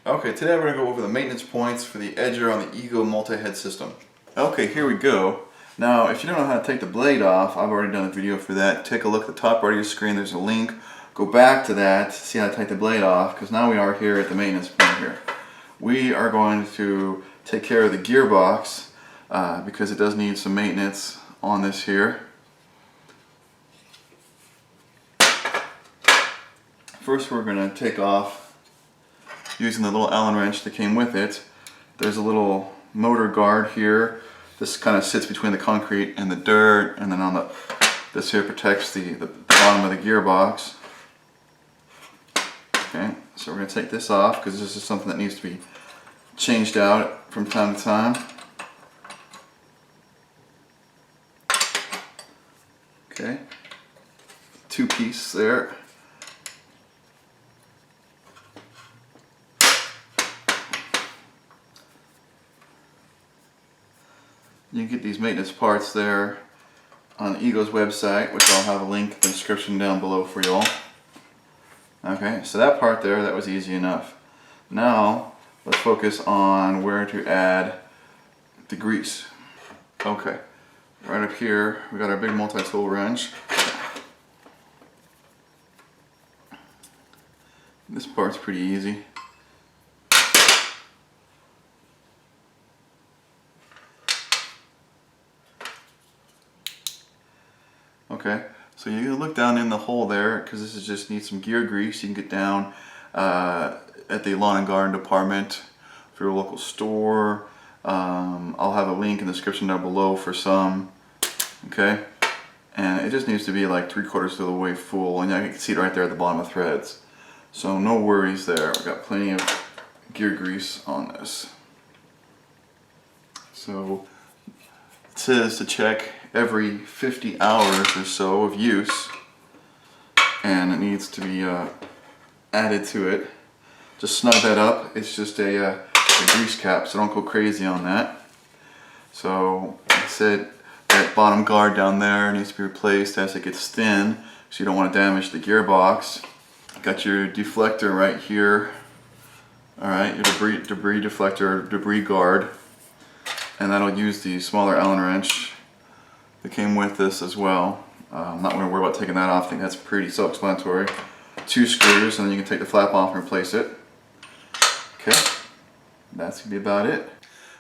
Okay, today we're going to go over the maintenance points for the edger on the Ego multi-head system. Okay, here we go. Now, if you don't know how to take the blade off, I've already done a video for that. Take a look at the top right of your screen, there's a link. Go back to that, see how to take the blade off, because now we are here at the maintenance point here. We are going to take care of the gearbox, because it does need some maintenance on this here. First we're going to take off using the little Allen wrench that came with it. There's a little motor guard here. This kind of sits between the concrete and the dirt, and then on this here protects the bottom of the gearbox. Okay, so we're going to take this off because this is something that needs to be changed out from time to time. Okay, two piece there. You can get these maintenance parts there on Ego's website, which I'll have a link in the description down below for you all. Okay, so that part there, that was easy enough. Now, let's focus on where to add the grease. Okay, right up here, we got our big multi-tool wrench. This part's pretty easy. Okay, so you're going to look down in the hole there, because this is just needs some gear grease. You can get down at the lawn and garden department for your local store. I'll have a link in the description down below for some. Okay, and it just needs to be like 3/4 of the way full, and you can see it right there at the bottom of threads. So no worries there. We've got plenty of gear grease on this. So it says to check every 50 hours or so of use, and it needs to be added to it. Just snug that up. It's just a grease cap, so don't go crazy on that. So like I said, that bottom guard down there needs to be replaced as it gets thin, so you don't want to damage the gearbox. Got your deflector right here. Alright, your debris deflector, debris guard, and that'll use the smaller Allen wrench that came with this as well. I'm not going to worry about taking that off. I think that's pretty self-explanatory. 2 screws, and then you can take the flap off and replace it. Okay, that's going to be about it.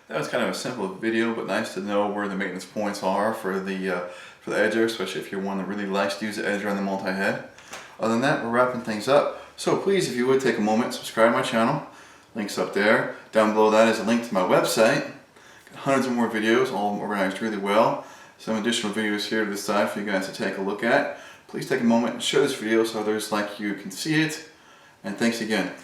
That was kind of a simple video, but nice to know where the maintenance points are for the edger, especially if you're one that really likes to use the edger on the multi-head. Other than that, we're wrapping things up. So please, if you would take a moment, subscribe to my channel. Link's up there. Down below that is a link to my website. Got hundreds of more videos, all organized really well. Some additional videos here to the side for you guys to take a look at. Please take a moment and share this video so others like you can see it. And thanks again.